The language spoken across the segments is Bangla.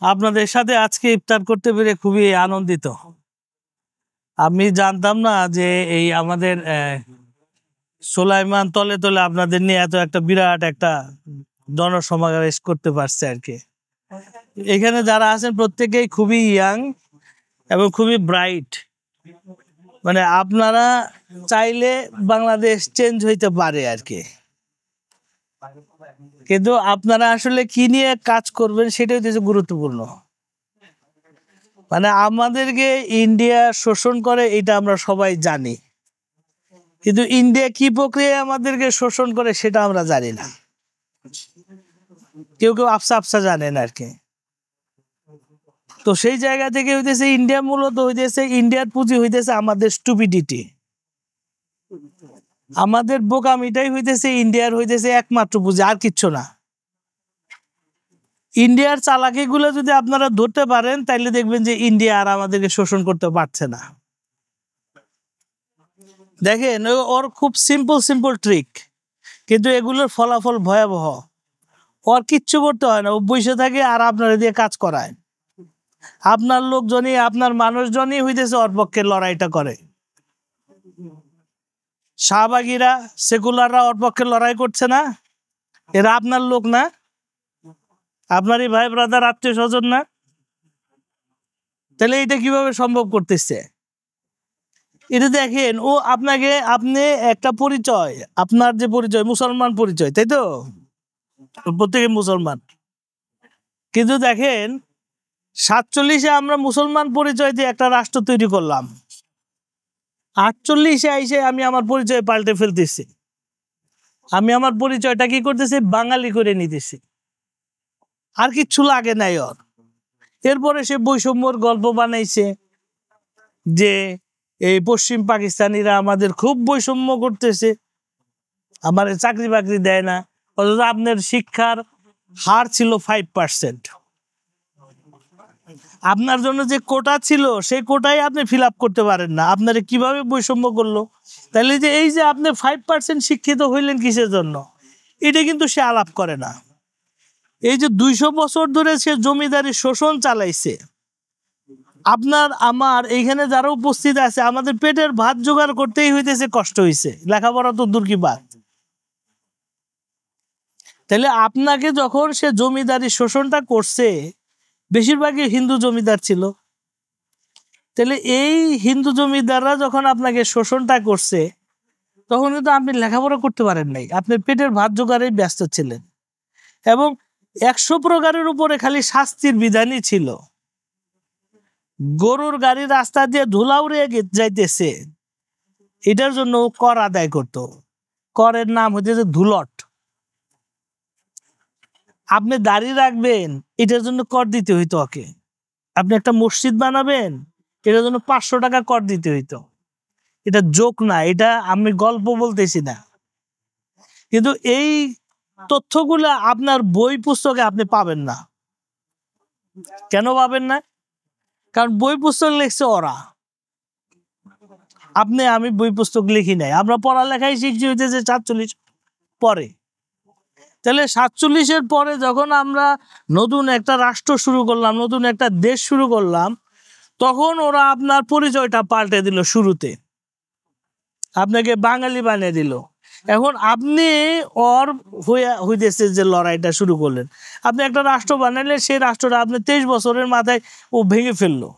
আপনাদের সাথে আজকে ইফতার করতে পেরে খুবই আনন্দিত। আমি জানতাম না যে এই আমাদের সুলাইমান তলে তলে আপনাদের নিয়ে এত একটা বিরাট একটা জনসমাবেশ করতে পারছে আর কি। এখানে যারা আছেন প্রত্যেকেই খুবই ইয়াং এবং খুবই ব্রাইট, মানে আপনারা চাইলে বাংলাদেশ চেঞ্জ হইতে পারে আর কি। কিন্তু আপনারা আসলে কি নিয়ে কাজ করবেন সেটাই হচ্ছে গুরুত্বপূর্ণ। মানে আমাদেরকে ইন্ডিয়া শোষণ করে এটা আমরা সবাই জানি, কিন্তু ইন্ডিয়া কি প্রক্রিয়ায় আমাদেরকে শোষণ করে সেটা আমরা জানি না। কেউ কেউ আফসা আফসা জানেন আর কি। তো সেই জায়গা থেকে হইতেছে ইন্ডিয়া মূলত হইতেছে, ইন্ডিয়ার পুঁজি হইতেছে আমাদের স্টুপিডিটি, আমাদের বোকামিটাই হইতেছে ইন্ডিয়ার হইতেছে একমাত্র পুঁজি, আর কিচ্ছু না। ইন্ডিয়ার চালাকি গুলো যদি আপনারা ধরতে পারেন তাইলে দেখবেন যে ইন্ডিয়া আর আমাদেরকে শোষণ করতে পারছে না। দেখেন ওর খুব সিম্পল সিম্পল ট্রিক, কিন্তু এগুলোর ফলাফল ভয়াবহ। ওর কিচ্ছু করতে হয় না, ও বসে থাকে আর আপনারা দিয়ে কাজ করায়। আপনার লোকজনই, আপনার মানুষজনই হইতেছে ওর পক্ষে লড়াইটা করে। শাহবাগীরা, সেকুলাররা ওর পক্ষে লড়াই করছে না, এরা আপনার লোক না, আপনারই ভাই ব্রাদার আত্মীয় স্বজন না? তাহলে এটা কিভাবে সম্ভব করতেছে? এটা দেখেন, ও আপনাকে, আপনি একটা পরিচয়, আপনার যে পরিচয় মুসলমান পরিচয়, তাই তো? প্রত্যেকে মুসলমান, কিন্তু দেখেন 47-এ আমরা মুসলমান পরিচয় দিয়ে একটা রাষ্ট্র তৈরি করলাম, 48-এ আইসে আমি আমার পরিচয় পাল্টে ফেলতেছি। আমি আমার পরিচয়টা কি করতেছি? বাঙালি করে নিতেছি, আর কিচ্ছু লাগে নাই ওর। এরপরে সে বৈষম্যর গল্প বানাইছে যে এই পশ্চিম পাকিস্তানিরা আমাদের খুব বৈষম্য করতেছে, আমার চাকরি বাকরি দেয় না। অথচ আপনার শিক্ষার হার ছিল 5%। আপনার জন্য যে কোটা ছিল সেই কোটাই আপনি ফিল আপ করতে পারেন না, আপনারা কিভাবে বৈষম্য করলো? তাহলে যে এই যে আপনি 5% শিক্ষিত হইলেন কিসের জন্য, এটা কিন্তু সে আলাপ করে না। এই যে 200 বছর ধরে সে জমিদারি শোষণ চালাইছে, আপনার আমার এইখানে যারা উপস্থিত আছে আমাদের পেটের ভাত জোগাড় করতেই হইতেছে কষ্ট হইছে, লেখাপড়া তো দূর কি বাদ। তাহলে আপনাকে যখন সে জমিদারি শোষণটা করছে, বেশিরভাগই হিন্দু জমিদার ছিল, তাহলে এই হিন্দু জমিদাররা যখন আপনাকে শোষণটা করছে তখন কিন্তু আপনি লেখাপড়া করতে পারেন নাই, আপনি পেটের ভাত জোগাড়েই ব্যস্ত ছিলেন। এবং 100 প্রকারের উপরে খালি শাস্তির বিধানই ছিল। গরুর গাড়ি রাস্তা দিয়ে ধুলা উড়ে যাইতেছে, এটার জন্য কর আদায় করত। করের নাম হচ্ছে ধুলট। আপনি দাঁড়িয়ে রাখবেন, এটার জন্য কর দিতে হইতো ওকে। আপনি একটা মসজিদ বানাবেন, এটার জন্য 500 টাকা কর দিতে হইতো। এটা জোক না, এটা আমি গল্প বলতেছি না। কিন্তু এই তথ্যগুলো আপনার বই পুস্তকে আপনি পাবেন না। কেন পাবেন না? কারণ বই পুস্তক লিখছে ওরা, আপনি আমি বই পুস্তক লিখি নাই। আমরা পড়ালেখাই শিখছি হইতেছে 47 পরে। তাহলে 47-এর পরে যখন আমরা নতুন একটা রাষ্ট্র শুরু করলাম, নতুন একটা দেশ শুরু করলাম, তখন ওরা আপনার পরিচয়টা পাল্টে দিল। শুরুতে আপনাকে বাঙালি বানিয়ে দিল। এখন আপনি ওর হইতেছে যে লড়াইটা শুরু করলেন, আপনি একটা রাষ্ট্র বানাইলে সেই রাষ্ট্রটা আপনি 23 বছরের মাথায় ও ভেঙে ফেললো।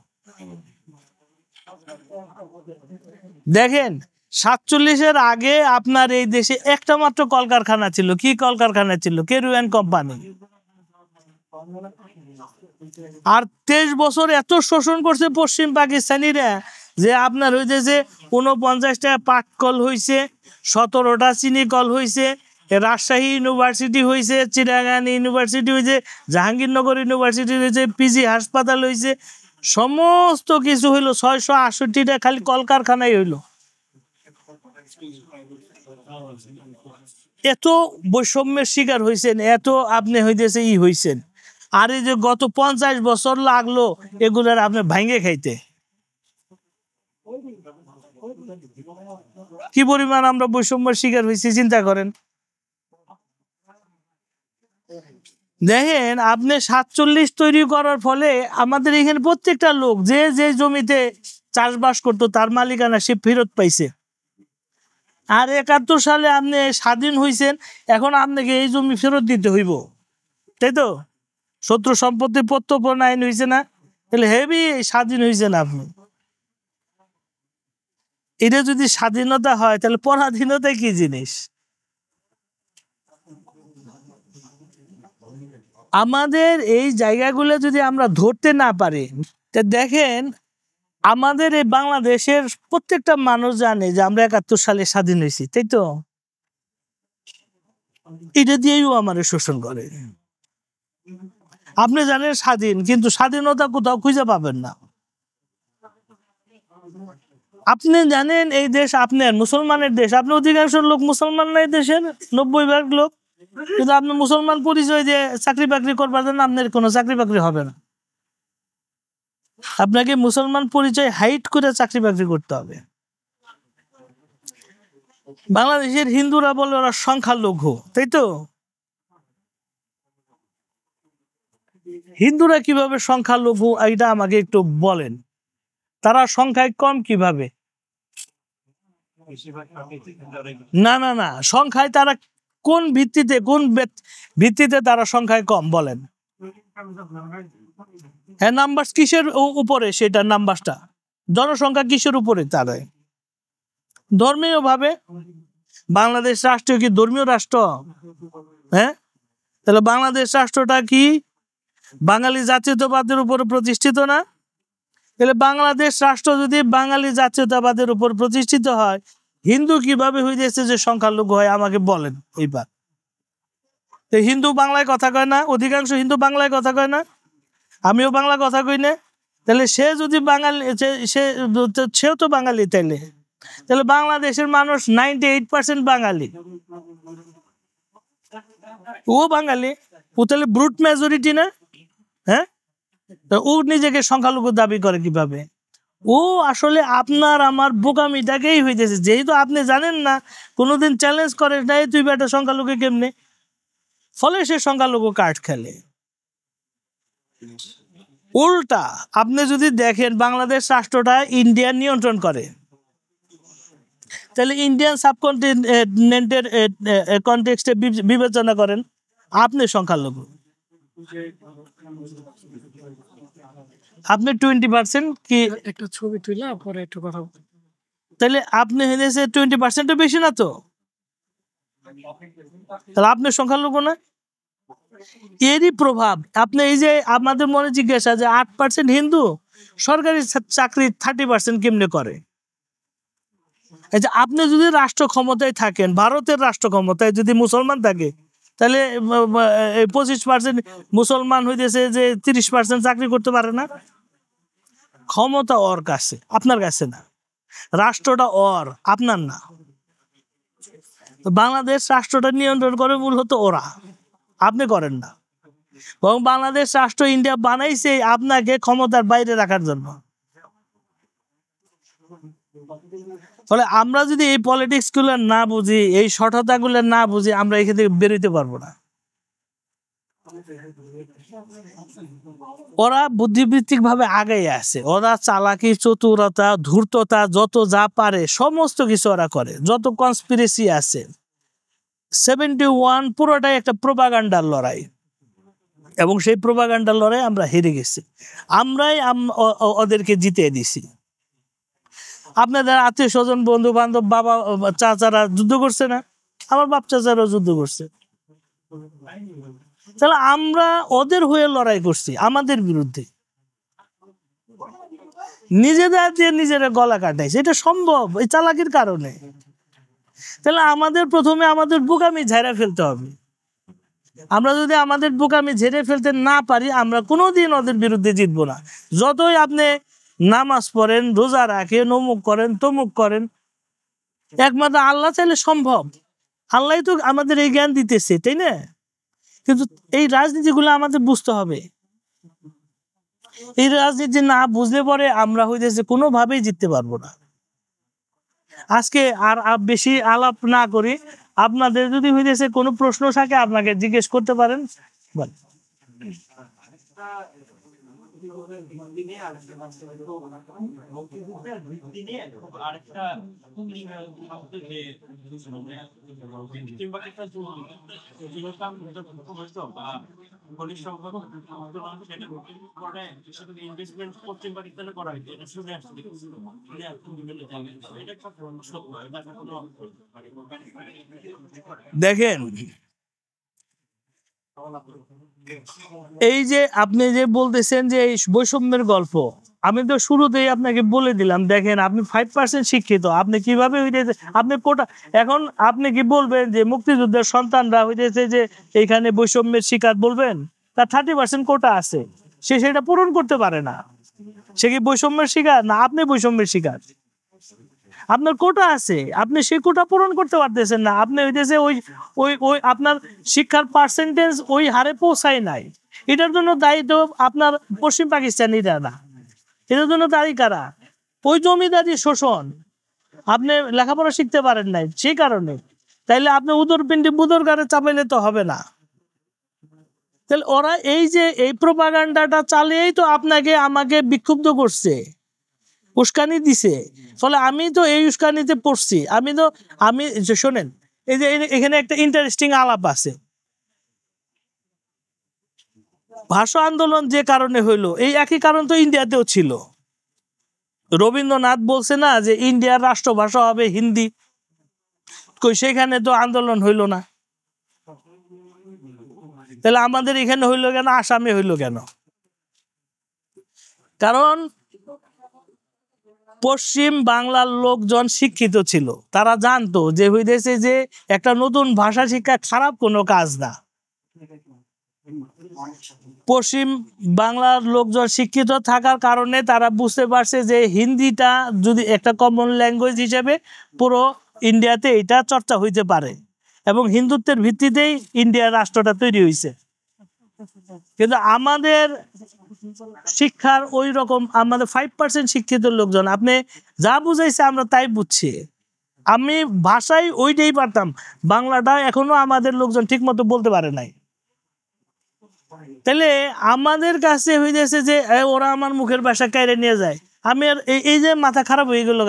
দেখেন 47-এর আগে আপনার এই দেশে একটা মাত্র কলকারখানা ছিল। কি কলকারখানা ছিল? কেরুয়ান কোম্পানি। আর 23 বছর এত শোষণ করছে পশ্চিম পাকিস্তানিরা যে আপনার হইতেছে 49টা পাট কল হয়েছে, 17টা চিনি কল হয়েছে, রাজশাহী ইউনিভার্সিটি হয়েছে, চিটাগাং ইউনিভার্সিটি হয়েছে, জাহাঙ্গীরনগর ইউনিভার্সিটি হয়েছে, পিজি হাসপাতাল হয়েছে, সমস্ত কিছু হইলো। 668টা খালি কলকারখানাই হইলো। এত বৈষম্যের শিকার হয়েছেন, এত আপনি হইতেছে হইছেন। আর এই যে গত 50 বছর লাগলো এগুলার আপনি ভাঙে খাইতে। কি পরিমাণ আমরা বৈষম্যের শিকার হয়েছি চিন্তা করেন। দেখেন আপনি 47 তৈরি করার ফলে আমাদের এখানে প্রত্যেকটা লোক যে যে জমিতে চাষবাস করতো তার মালিকানা সে ফেরত পাইছে। আর 71 সালে আপনি স্বাধীন হয়েছেন, এখন আপনাকে এই জমি ফেরত দিতে হইব, তাই তো? শত্রু সম্পত্তি প্রত্যর্পণ আইন হয়েছে না? তাহলে হেভি স্বাধীন হয়েছেন আপনি। এটা যদি স্বাধীনতা হয় তাহলে পরাধীনতা কি জিনিস? আমাদের এই জায়গাগুলো যদি আমরা ধরতে না পারি, তা দেখেন আমাদের এই বাংলাদেশের প্রত্যেকটা মানুষ জানে যে আমরা 71 সালে স্বাধীন হয়েছি, তাই তো? এটা দিয়েও আমার শোষণ করে। আপনি জানেন স্বাধীন, কিন্তু স্বাধীনতা কোথাও খুঁজে পাবেন না। আপনি জানেন এই দেশ আপনার মুসলমানের দেশ, আপনি অধিকাংশ লোক মুসলমান না এই দেশের, 90% লোক, কিন্তু আপনি মুসলমান পরিচয় দিয়ে চাকরি বাকরি করবার জন্য আপনার কোনো চাকরি বাকরি হবে না। আপনাকে মুসলমান পরিচয় হাইট করে চাকরি বাকরি করতে হবে। বাংলাদেশের হিন্দুরা বলে ওরা সংখ্যালঘু, তাই তো? হিন্দুরা কিভাবে সংখ্যালঘু এটা আমাকে একটু বলেন। তারা সংখ্যায় কম কিভাবে? না না না, সংখ্যায় তারা কোন ভিত্তিতে, কোন ভিত্তিতে তারা সংখ্যায় কম বলেন? হ্যাঁ, নাম্বার কিসের উপরে? সেটা নাম্বারটা জনসংখ্যা কিসের উপরে? তারা ধর্মীয় ভাবে। বাংলাদেশ রাষ্ট্র কি ধর্মীয় রাষ্ট্র? হ্যাঁ, তাহলে বাংলাদেশ রাষ্ট্রটা কি বাঙালি জাতীয়তাবাদের উপর প্রতিষ্ঠিত না? তাহলে বাংলাদেশ রাষ্ট্র যদি বাঙালি জাতীয়তাবাদের উপর প্রতিষ্ঠিত হয়, হিন্দু কিভাবে হইতেছে যে সংখ্যালঘু হয় আমাকে বলেন এইবার। হিন্দু বাংলায় কথা কয় না? অধিকাংশ হিন্দু বাংলায় কথা কয় না? আমিও বাংলা কথা কই না। তাহলে সে যদি বাঙালি, সেও তো বাঙালি, তাহলে বাংলাদেশের মানুষ 98% বাঙালি, ও বাঙালি, ও তাহলে ব্রুট মেজরিটি না? হ্যাঁ, ও নিজেকে সংখ্যালঘু দাবি করে কিভাবে? ও আসলে আপনার আমার বোকামিটাকেই হইতেছে, যেহেতু আপনি জানেন না, কোনোদিন চ্যালেঞ্জ করে নাই তুই বেটা সংখ্যালঘু কেমনে, ফলে সে সংখ্যালঘু কার্ড খেলে। উল্টা আপনি যদি দেখেন বাংলাদেশ রাষ্ট্রটা ইন্ডিয়া নিয়ন্ত্রণ করে, তাহলে ইন্ডিয়ান সাবকন্টিনেন্টের কনটেক্সটে বিবেচনা করেন, আপনি সংখ্যালঘু, আপনি 20% কি একটা ছবি তুইলা পরে একটু কথা, তাহলে আপনি হয়েছে 20% বেশি না তো? তাহলে আপনি সংখ্যালঘু না? এরই প্রভাব আপনি এই যে আমাদের মনে জিজ্ঞাসা যে 8% হিন্দু সরকারি চাকরি 30% কেমনে করে? এই যে আপনি যদি রাষ্ট্র ক্ষমতায় থাকেন, ভারতের রাষ্ট্র ক্ষমতায় যদি মুসলমান থাকে, তাহলে 25% মুসলমান হইতেছে যে 30% চাকরি করতে পারে না। ক্ষমতা ওর কাছে, আপনার কাছে না। রাষ্ট্রটা ওর, আপনার না। বাংলাদেশ রাষ্ট্রটা নিয়ন্ত্রণ করে মূলত ওরা, আপনি করেন না। এবং বাংলাদেশ রাষ্ট্র ইন্ডিয়া বানাইছে আপনাকে ক্ষমতার বাইরে রাখার জন্য। ফলে আমরা যদি এই পলিটিক্স গুলো না বুঝি, এই সঠতা গুলো না বুঝি, আমরা এখান থেকে বেরোতে পারবো না। ওরা বুদ্ধিবৃত্তিক ভাবে আগাই আছে, ওরা চালাকি, চতুরতা, ধূর্ততা, যত যা পারে সমস্ত কিছু ওরা করে। যত কনস্পিরেসি আছে 71 পুরোটাই একটা প্রোপাগান্ডার লড়াই, এবং সেই প্রোপাগান্ডার লড়াই আমরা হেরে গেছি, আমরাই ওদেরকে জিতে দিছি। আপনাদের আত্মীয় স্বজন, বন্ধু বান্ধব, বাবা চাচারা যুদ্ধ করছে না? আমার বাপ চাচারাও যুদ্ধ করছে। তাহলে আমরা ওদের হয়ে লড়াই করছি, আমাদের বিরুদ্ধে। নিজেদের দিয়ে নিজেরা গলা কাটাইছে, এটা সম্ভব এই চালাকির কারণে। তাহলে আমাদের প্রথমে আমাদের বোকামি ঝেড়ে ফেলতে হবে। আমরা যদি আমাদের বোকামি ঝেড়ে ফেলতে না পারি, আমরা কোনোদিন ওদের বিরুদ্ধে জিতবো না। যতই আপনি নামাজ পড়েন, রোজা রাখেন, অমুক করেন, তমুক করেন, একমাত্র আল্লাহ চাইলে সম্ভব। আল্লাহ তো আমাদের এই জ্ঞান দিতেছে, তাই না? কিন্তু এই রাজনীতিগুলো আমাদের বুঝতে হবে। এই রাজনীতি না বুঝলে পরে আমরা হইতেছে কোনোভাবেই জিততে পারবো না। আজকে আর বেশি আলাপ না করি, আপনাদের যদি হইতেছে কোনো প্রশ্ন থাকে আপনাকে জিজ্ঞেস করতে পারেন। দেখেন, এই যে আপনি যে বলতেছেন যে এই বৈষম্যের গল্প, আমি তো শুরুতেই আপনাকে বলে দিলাম, দেখেন আপনি 5% শিক্ষিত, আপনি কিভাবে হইতেছে, আপনি কোটা, এখন আপনি কি বলবেন যে মুক্তিযুদ্ধের সন্তানরা হইতেছে যে এখানে বৈষম্যের শিকার, বলবেন? তার 30% কোটা আছে, সে সেটা পূরণ করতে পারে না, সে কি বৈষম্যের শিকার? না, আপনি বৈষম্যের শিকার। আপনার কোটা আছে, আপনি সেই কোটা পূরণ করতে পারতেছেন না, আপনি হইতেছে ওই ওই ওই আপনার শিক্ষার পার্সেন্টেজ ওই হারে পৌঁছায় নাই। এটার জন্য দায়ী তো আপনার পশ্চিম পাকিস্তানিরা না, এটার জন্য দায়ী কারা? ওই জমিদারি শোষণ, আপনি লেখাপড়া শিখতে পারেন নাই সেই কারণে। তাইলে আপনি উদরপিণ্ডি বুদরগারে চাপাইলে তো হবে না। তাহলে ওরা এই যে এই প্রোপাগান্ডাটা চালিয়েই তো আপনাকে আমাকে বিক্ষুব্ধ করছে, উস্কানি দিছে। ফলে আমি তো এই উস্কানিতে পড়ছি। আমি শোনেন, এই যে এখানে একটা ইন্টারেস্টিং আলাপ আছে। ভাষা আন্দোলন যে কারণে হইলো, এই একই কারণ তো ইন্ডিয়াতেও ছিল। রবীন্দ্রনাথ বলছে না যে ইন্ডিয়ার রাষ্ট্রভাষা হবে হিন্দি, কই সেখানে তো আন্দোলন হইলো না। তাহলে আমাদের এখানে হইলো কেন, আসামে হইলো কেন? কারণ পশ্চিম বাংলার লোকজন শিক্ষিত ছিল, তারা জানতো যে হইতেছে যে একটা নতুন ভাষা শিক্ষা খারাপ কোনো কাজ না। পশ্চিম বাংলার লোকজন শিক্ষিত থাকার কারণে তারা বুঝতে পারছে যে হিন্দিটা যদি একটা কমন ল্যাঙ্গুয়েজ হিসেবে পুরো ইন্ডিয়াতে এটা চর্চা হইতে পারে, এবং হিন্দুত্বের ভিত্তিতেই ইন্ডিয়ার রাষ্ট্রটা তৈরি হয়েছে। কিন্তু আমাদের শিক্ষার ওই রকম, আমাদের 5% শিক্ষিত লোকজন, আপনি যা বুঝাইছে আমরা তাই বুঝছি। আমি ভাষায় ওইটাই পারতাম, বাংলাটা এখনো আমাদের লোকজন ঠিক মতো বলতে পারে নাই। তাহলে আমাদের কাছে হইতেছে যে ওরা আমার মুখের ভাষা কেড়ে নিয়ে যায়, আমি আর এই যে মাথা খারাপ হয়ে গেল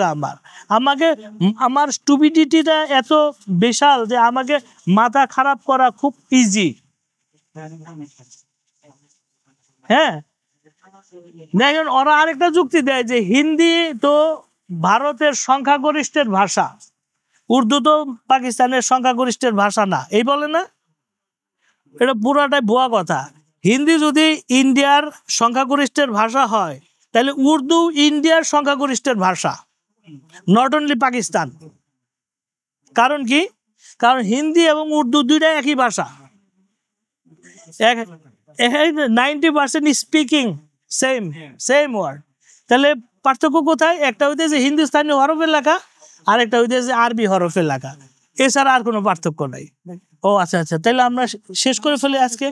আমার স্টুপিডিটিটা এত বিশাল যে আমাকে মাথা খারাপ করা খুব ইজি। হ্যাঁ, দেখেন ওরা আরেকটা যুক্তি দেয় যে হিন্দি তো ভারতের সংখ্যাগরিষ্ঠের ভাষা, উর্দু তো পাকিস্তানের সংখ্যাগরিষ্ঠের ভাষা না, এই বলে না? এটা পুরাটাই ভুয়া কথা। হিন্দি যদি ইন্ডিয়ার সংখ্যাগরিষ্ঠের ভাষা হয়, তাহলে উর্দু ইন্ডিয়ার সংখ্যাগরিষ্ঠের ভাষা, নট অনলি পাকিস্তান। কারণ কি? কারণ হিন্দি এবং উর্দু দুইটাই একই ভাষা, 90% স্পিকিং সেম ওয়ার্ড। তাহলে পার্থক্য কোথায়? একটা হইতেছে হিন্দুস্তানি হরফের লেখা, আর একটা হইতেছে আরবি হরফের লেখা, এছাড়া আর কোনো পার্থক্য নাই। ও আচ্ছা, তাহলে আমরা শেষ করে ফেলি আজকে।